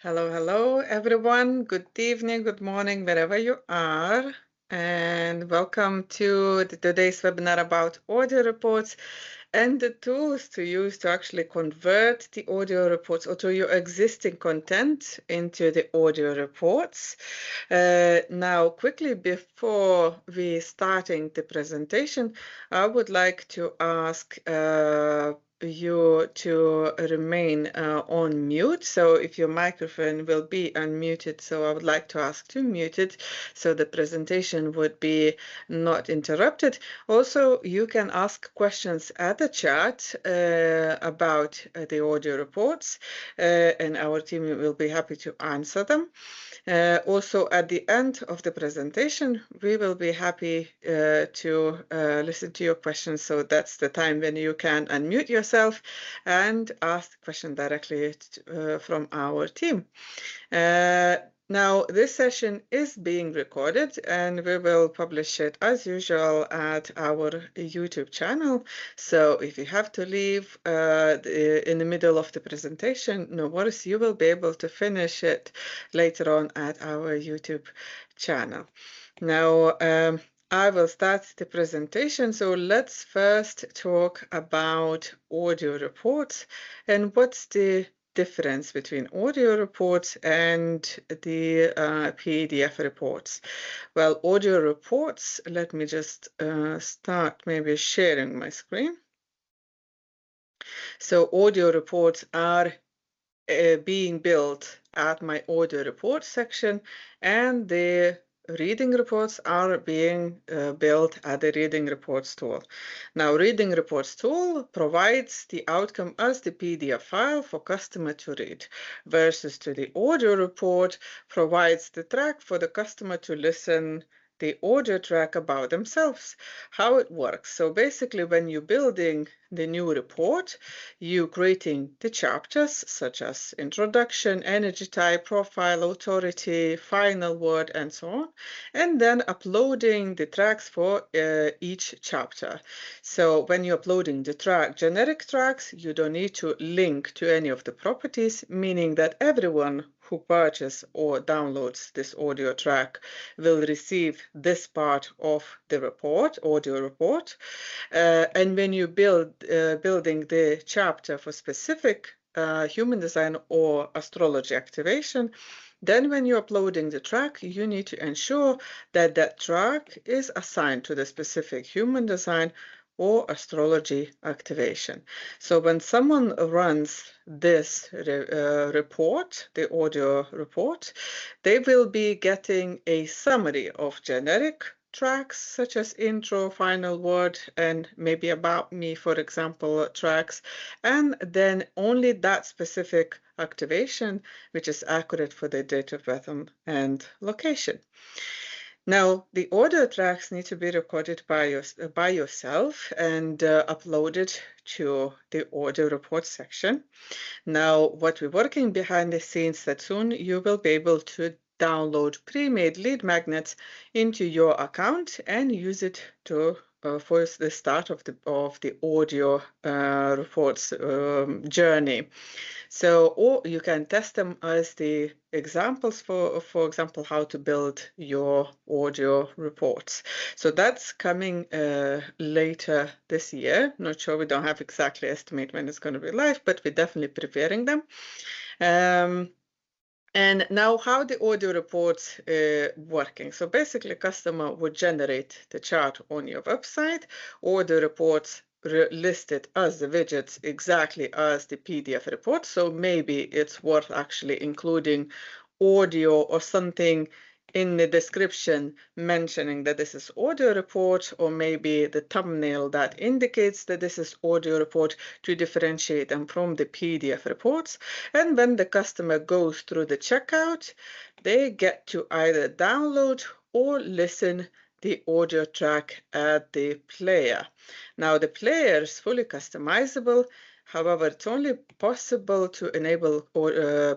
Hello, hello, everyone. Good evening, good morning, wherever you are. And welcome to today's webinar about audio reports and the tools to use to actually convert the audio reports or to your existing content into the audio reports. Now, quickly before we starting the presentation, I would like to ask you to remain on mute. So if your microphone will be unmuted, so I would like to ask to mute it so the presentation would be not interrupted. Also, you can ask questions at the chat about the audio reports, and our team will be happy to answer them. Also, at the end of the presentation, we will be happy to listen to your questions. So that's the time when you can unmute yourself and ask the question directly from our team. Now, this session is being recorded and we will publish it as usual at our YouTube channel. So if you have to leave in the middle of the presentation, no worries, you will be able to finish it later on at our YouTube channel. Now, I will start the presentation. So let's first talk about audio reports and what's the difference between audio reports and the PDF reports. Well, audio reports, let me just start maybe sharing my screen. So audio reports are being built at my audio report section, and the reading reports are being built at the reading reports tool. Now, reading reports tool provides the outcome as the PDF file for customer to read, versus to the audio report provides the track for the customer to listen the audio track about themselves, how it works. So basically, when you're building the new report, you creating the chapters such as introduction, energy type, profile, authority, final word, and so on, and then uploading the tracks for each chapter. So when you're uploading the generic tracks, you don't need to link to any of the properties, meaning that everyone who purchases or downloads this audio track will receive this part of the report, audio report. And when you building the chapter for specific human design or astrology activation, then when you're uploading the track, you need to ensure that that track is assigned to the specific human design or astrology activation. So when someone runs this report, the audio report, they will be getting a summary of generic tracks such as intro, final word, and maybe about me, for example, tracks, and then only that specific activation, which is accurate for the date of birth and location. Now, the audio tracks need to be recorded by yourself and uploaded to the audio report section. Now, what we're working behind the scenes that soon you will be able to download pre-made lead magnets into your account and use it to for the start of the audio reports journey. So, or you can test them as the examples for example, how to build your audio reports. So that's coming later this year. Not sure, we don't have exactly estimate when it's going to be live, but we're definitely preparing them. And now how the audio reports working. So basically, customer would generate the chart on your website, or the reports listed as the widgets exactly as the PDF report. So maybe it's worth actually including audio or something in the description mentioning that this is audio report, or maybe the thumbnail that indicates that this is audio report to differentiate them from the PDF reports. And when the customer goes through the checkout, they get to either download or listen the audio track at the player. Now the player is fully customizable. However, it's only possible to enable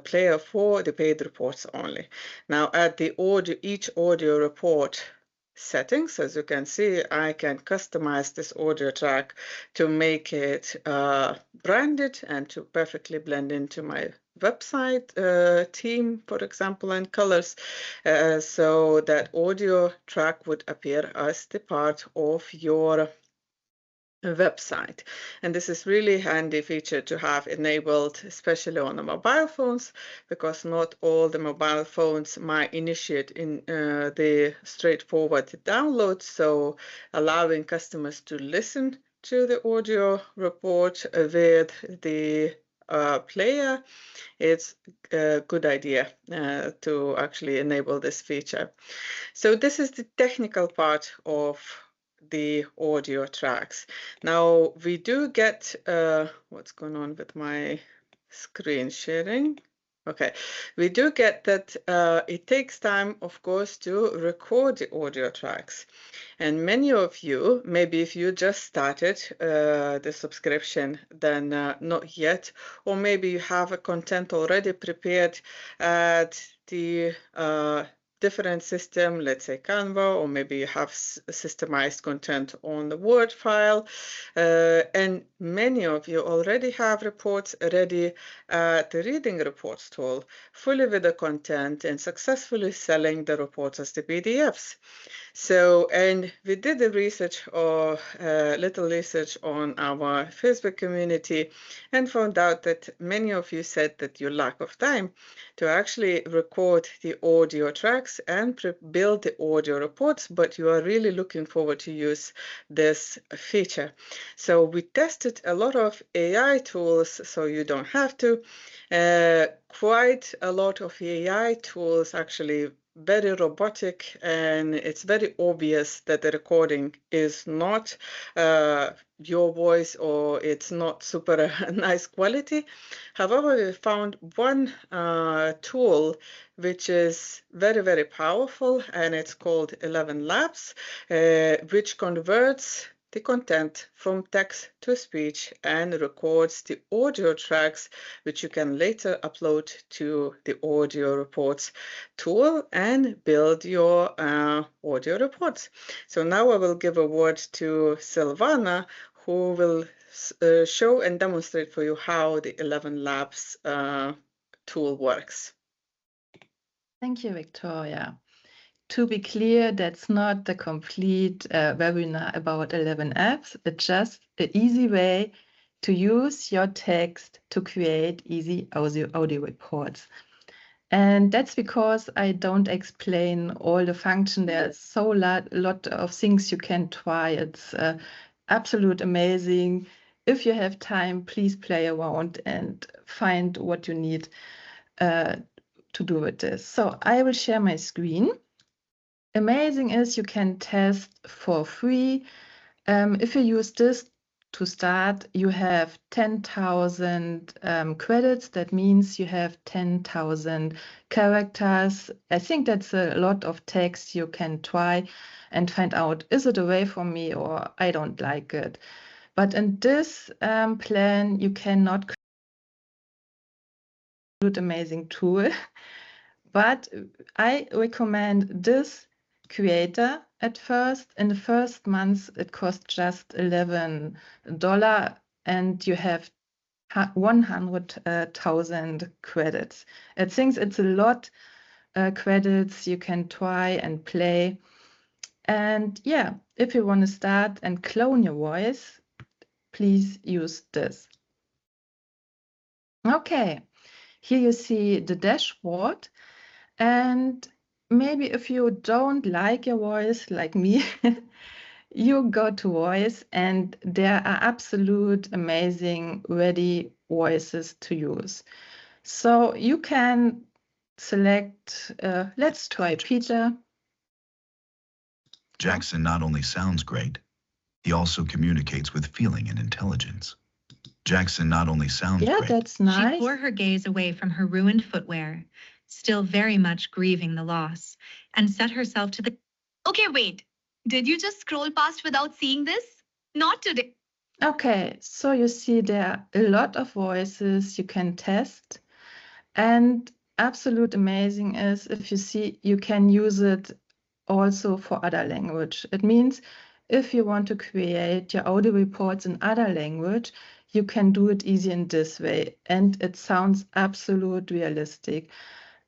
player for the paid reports only. Now, at the each audio report settings. As you can see, I can customize this audio track to make it branded and to perfectly blend into my website theme, for example, and colors, so that audio track would appear as the part of your website. And this is really handy feature to have enabled, especially on the mobile phones, because not all the mobile phones might initiate in the straightforward download. So allowing customers to listen to the audio report with the player, it's a good idea to actually enable this feature. So this is the technical part of the audio tracks. Now we do get, what's going on with my screen sharing? Okay, we do get that it takes time, of course, to record the audio tracks. And many of you, maybe if you just started the subscription, then not yet, or maybe you have a content already prepared at the different system, let's say Canva, or maybe you have systemized content on the Word file, and many of you already have reports ready at the reading reports tool, fully with the content and successfully selling the reports as the PDFs. So, and we did a research or little research on our Facebook community and found out that many of you said that you lack of time to actually record the audio tracks and build the audio reports, but you are really looking forward to use this feature. So we tested a lot of AI tools, so you don't have to. Quite a lot of AI tools actually very robotic, and it's very obvious that the recording is not your voice or it's not super nice quality. However, we found one tool which is very, very powerful, and it's called 11 Labs, which converts the content from text to speech and records the audio tracks, which you can later upload to the audio reports tool and build your audio reports. So now I will give a word to Silvana, who will show and demonstrate for you how the 11 Labs tool works. Thank you, Victoria. To be clear, that's not the complete webinar about 11 apps. It's just an easy way to use your text to create easy audio reports. And that's because I don't explain all the function. There's so lot of things you can try. It's absolute amazing. If you have time, please play around and find what you need to do with this. So I will share my screen. Amazing is you can test for free. If you use this to start, you have 10,000 credits. That means you have 10,000 characters. I think that's a lot of text you can try and find out, is it a way for me or I don't like it. But in this plan, you cannot create an amazing tool. But I recommend this creator at first. In the first month, it costs just $11, and you have 100,000 credits. I think it's a lot credits you can try and play. And yeah, if you want to start and clone your voice, please use this. Okay, here you see the dashboard. And maybe if you don't like your voice, like me, you go to voice and there are absolute amazing ready voices to use. So you can select, let's try Peter. Jackson not only sounds great, he also communicates with feeling and intelligence. Jackson not only sounds great. Yeah, that's nice. She tore her gaze away from her ruined footwear, still very much grieving the loss, and set herself to the... Okay, wait. Did you just scroll past without seeing this? Not today. Okay, so you see there are a lot of voices you can test. And absolute amazing is if you see you can use it also for other language. It means if you want to create your audio reports in other language, you can do it easy in this way, and it sounds absolutely realistic.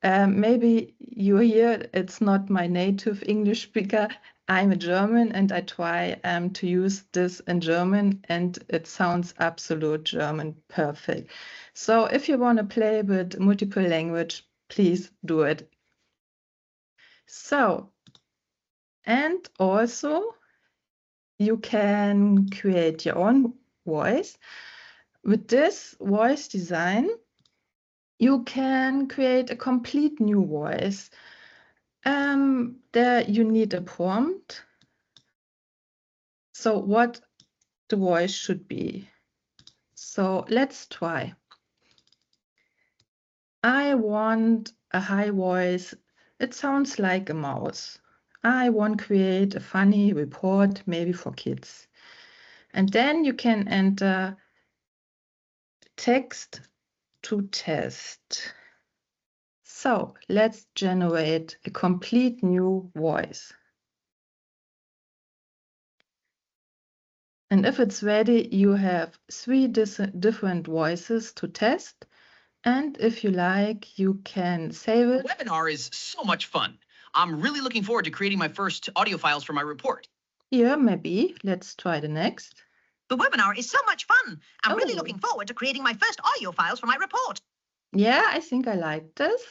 Maybe you hear it's not my native English speaker. I'm a German and I try to use this in German, and it sounds absolute German perfect. So if you want to play with multiple language, please do it. So, and also you can create your own voice. With this voice design, you can create a complete new voice. There you need a prompt. So what the voice should be. So let's try. I want a high voice. It sounds like a mouse. I want to create a funny report, maybe for kids. And then you can enter text to test. So let's generate a complete new voice. And if it's ready, you have 3 different voices to test. And if you like, you can save it. The webinar is so much fun. I'm really looking forward to creating my first audio files for my report. Here, maybe. Let's try the next. The webinar is so much fun. I'm really Oh. looking forward to creating my first audio files for my report. Yeah, I think I like this.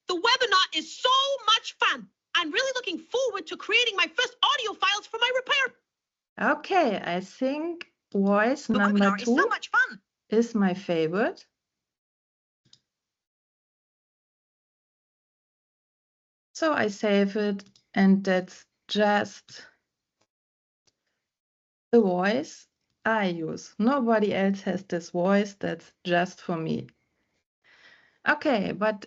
The webinar is so much fun. I'm really looking forward to creating my first audio files for my report. Okay, I think voice The number webinar is 2 so much fun. is my favorite. So I save it, and that's just the voice I use. Nobody else has this voice. That's just for me. Okay, but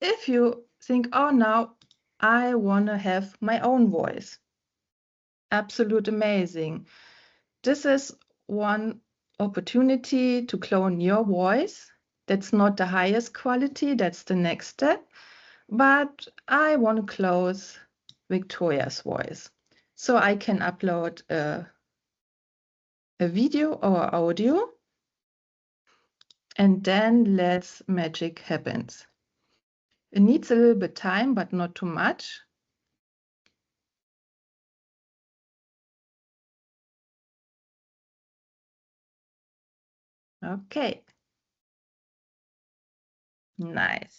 if you think, oh, now I want to have my own voice. Absolute amazing. This is one opportunity to clone your voice. That's not the highest quality. That's the next step. But I want to close Victoria's voice. So I can upload a video or audio, and then let's magic happens. It needs a little bit time, but not too much. Okay. Nice.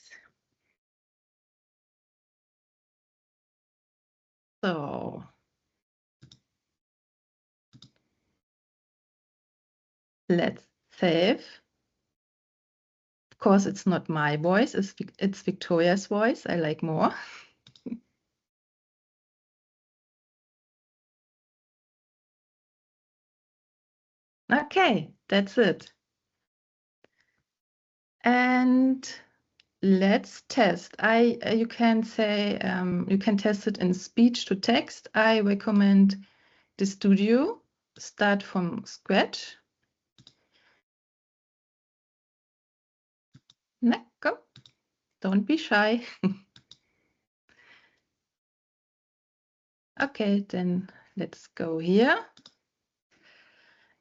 So let's save. Of course, it's not my voice, it's Victoria's voice. I like more. Okay, that's it. And let's test. You can say you can test it in speech to text. I recommend the studio. Start from scratch. No, go. Don't be shy. Okay, then let's go here.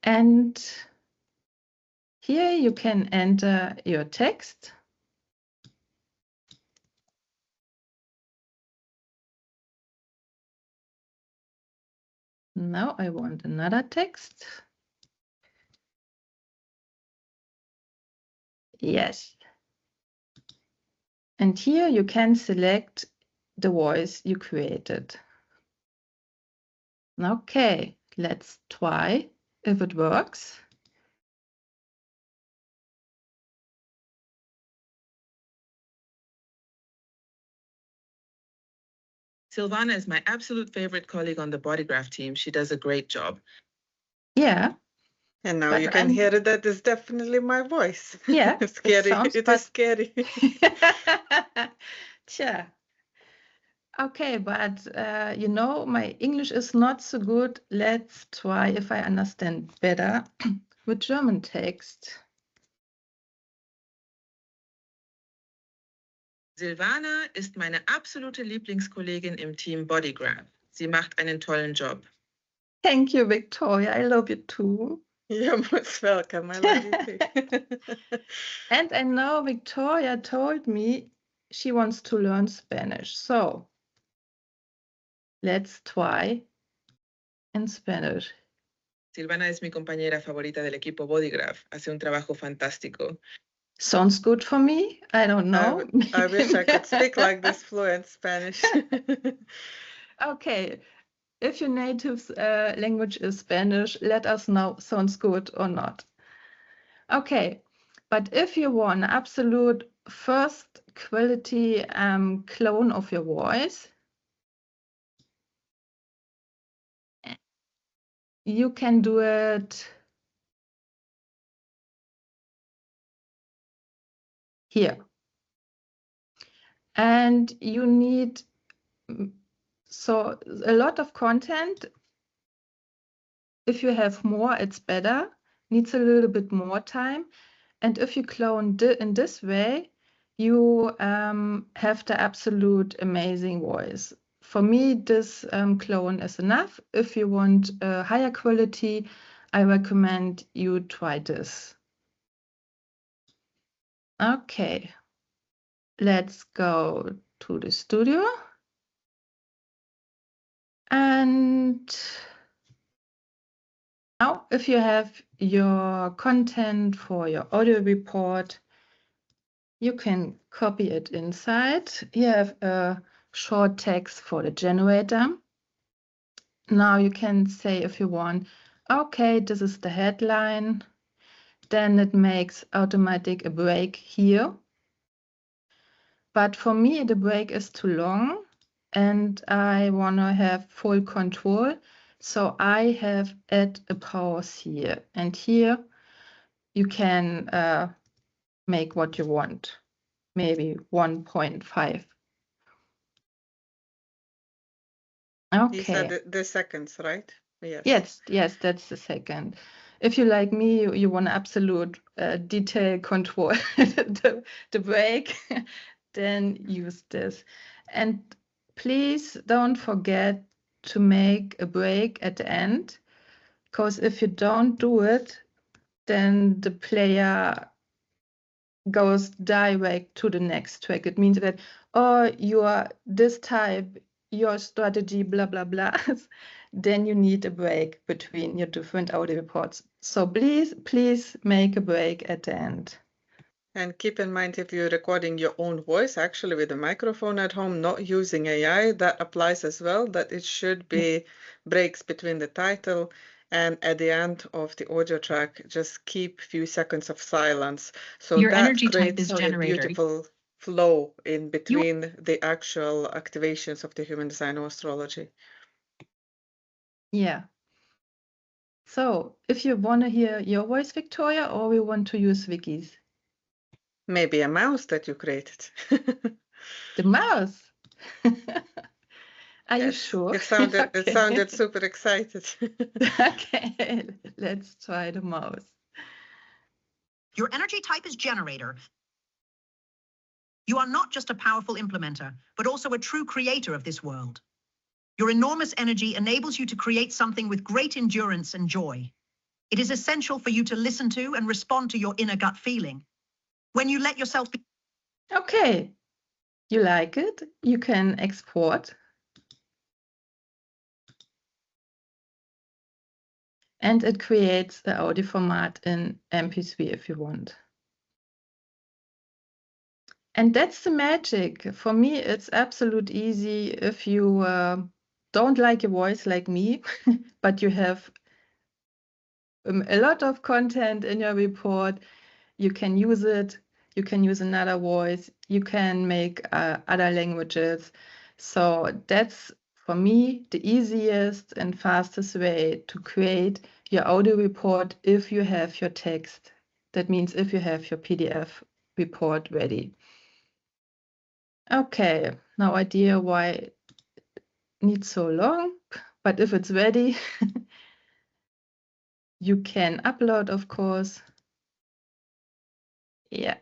And here you can enter your text. Now I want another text. Yes. And here you can select the voice you created. Okay, let's try if it works. Silvana is my absolute favorite colleague on the Bodygraph team. She does a great job. Yeah. And now But you can hear it. That is definitely my voice. Yeah, Scary. It is scary. Tja. Okay, but you know, my English is not so good. Let's try if I understand better with German text. Silvana ist meine absolute Lieblingskollegin im Team Bodygraph. Sie macht einen tollen Job. Thank you, Victoria. I love you too. You're most welcome. I love you too. And I know Victoria told me she wants to learn Spanish. So let's try in Spanish. Silvana es mi compañera favorita del equipo Bodygraph. Hace un trabajo fantástico. Sounds good for me. I don't know. I wish I could speak like this fluent Spanish. Okay. If your native language is Spanish, let us know sounds good or not. Okay, but if you want absolute first quality clone of your voice, you can do it here. And you need so a lot of content. If you have more, it's better. Needs a little bit more time. And if you clone in this way, you have the absolute amazing voice. For me, this clone is enough. If you want a higher quality, I recommend you try this. Okay, let's go to the studio. And now, if you have your content for your audio report, you can copy it inside. You have a short text for the generator. Now you can say if you want, okay, this is the headline. Then it makes automatic a break here. But for me, the break is too long and I want to have full control. So I have add a pause here. And here you can make what you want. Maybe 1.5. Okay. These are the seconds, right? Yes, that's the second. If you like me, you want absolute detail control the break, then use this. And please don't forget to make a break at the end, because if you don't do it, then the player goes direct to the next track. It means that, oh, you are this type, your strategy, blah, blah, blah. Then you need a break between your different audio reports. So please make a break at the end. And keep in mind, if you're recording your own voice, actually with a microphone at home, not using AI, that applies as well, that it should be breaks between the title and at the end of the audio track, just keep a few seconds of silence. So Your that energy type creates is a generator. beautiful flow in between the actual activations of the Human Design Astrology. Yeah. So if you want to hear your voice, Victoria, or we want to use Vicky's? Maybe a mouse that you created. The mouse. Are you Yes, sure? It sounded Okay. it sounded super excited. Okay, let's try the mouse. Your energy type is generator. You are not just a powerful implementer, but also a true creator of this world. Your enormous energy enables you to create something with great endurance and joy. It is essential for you to listen to and respond to your inner gut feeling. When you let yourself be Okay, you like it? You can export. And it creates the audio format in MP3 if you want. And that's the magic. For me, it's absolute easy if you don't like your voice like me, but you have a lot of content in your report. You can use it. You can use another voice. You can make other languages. So that's, for me, the easiest and fastest way to create your audio report if you have your text. That means if you have your PDF report ready. Okay, no idea why it needs so long, but if it's ready, you can upload, of course. Yeah,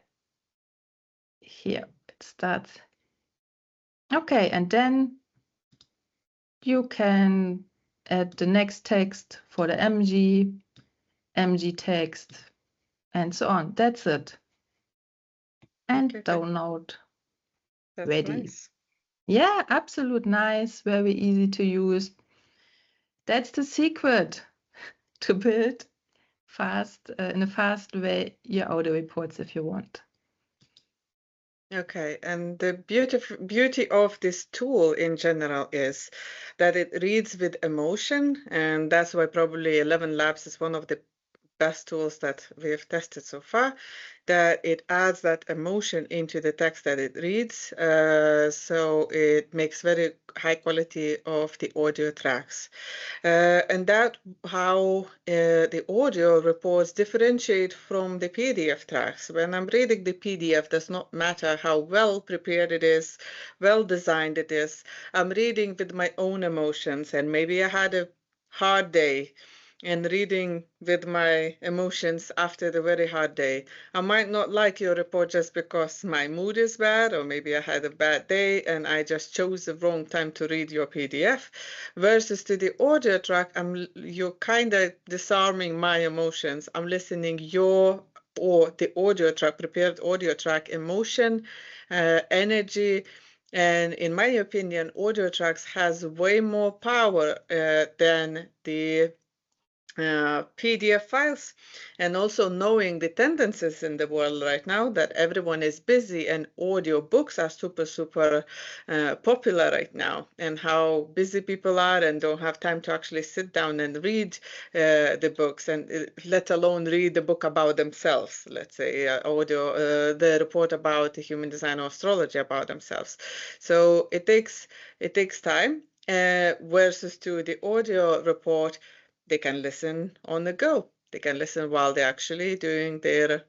here it starts Okay, and then you can add the next text for the MG text, and so on. That's it. And Okay, download. that's Ready. nice. Yeah, absolute nice, very easy to use. That's the secret to build fast, in a fast way, your audio reports if you want. Okay, and the beauty of this tool in general is that it reads with emotion, and that's why probably 11 Labs is one of the best tools that we have tested so far, that it adds that emotion into the text that it reads, so it makes very high quality of the audio tracks. And that how the audio reports differentiate from the PDF tracks. When I'm reading the PDF, does not matter how well prepared it is, well designed it is. I'm reading with my own emotions, and maybe I had a hard day, and reading with my emotions after the very hard day. I might not like your report just because my mood is bad, or maybe I had a bad day and I just chose the wrong time to read your PDF. Versus to the audio track, you're kind of disarming my emotions. I'm listening or the audio track, prepared audio track, emotion, energy. And in my opinion, audio tracks has way more power than the PDF files, and also knowing the tendencies in the world right now that everyone is busy and audiobooks are super popular right now, and how busy people are and don't have time to actually sit down and read the books, and let alone read the book about themselves, let's say the report about the Human Design Astrology about themselves. So it takes time, versus to the audio report, they can listen on the go. They can listen while they're actually doing their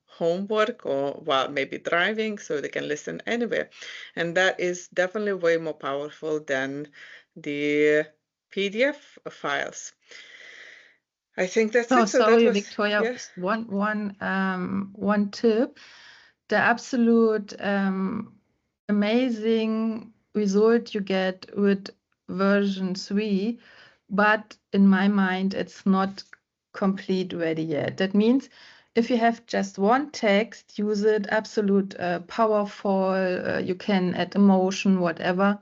homework, or while maybe driving, so they can listen anywhere. And that is definitely way more powerful than the PDF files. I think that's Oh, it. So sorry, that was, Victoria. yeah. One tip. The absolute amazing result you get with version 3, but in my mind, it's not complete ready yet. That means if you have just one text, use it absolute powerful, you can add emotion, whatever.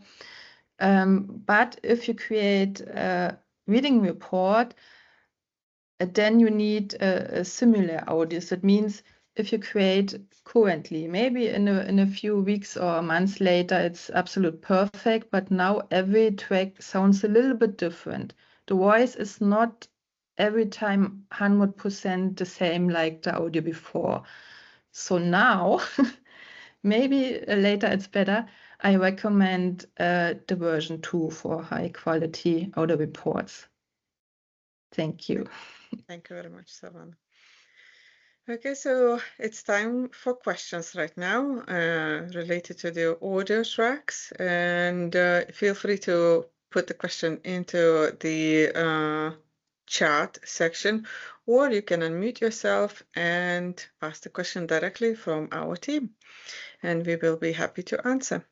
But if you create a reading report, then you need a similar audios. That means if you create currently, maybe in a few weeks or months later, it's absolute perfect, but now every track sounds a little bit different. The voice is not every time 100% the same like the audio before. So now, maybe later it's better. I recommend the version 2 for high quality audio reports. Thank you. Thank you very much, Savannah. Okay, so it's time for questions right now related to the audio tracks, and feel free to put the question into the chat section, or you can unmute yourself and ask the question directly from our team, and we will be happy to answer.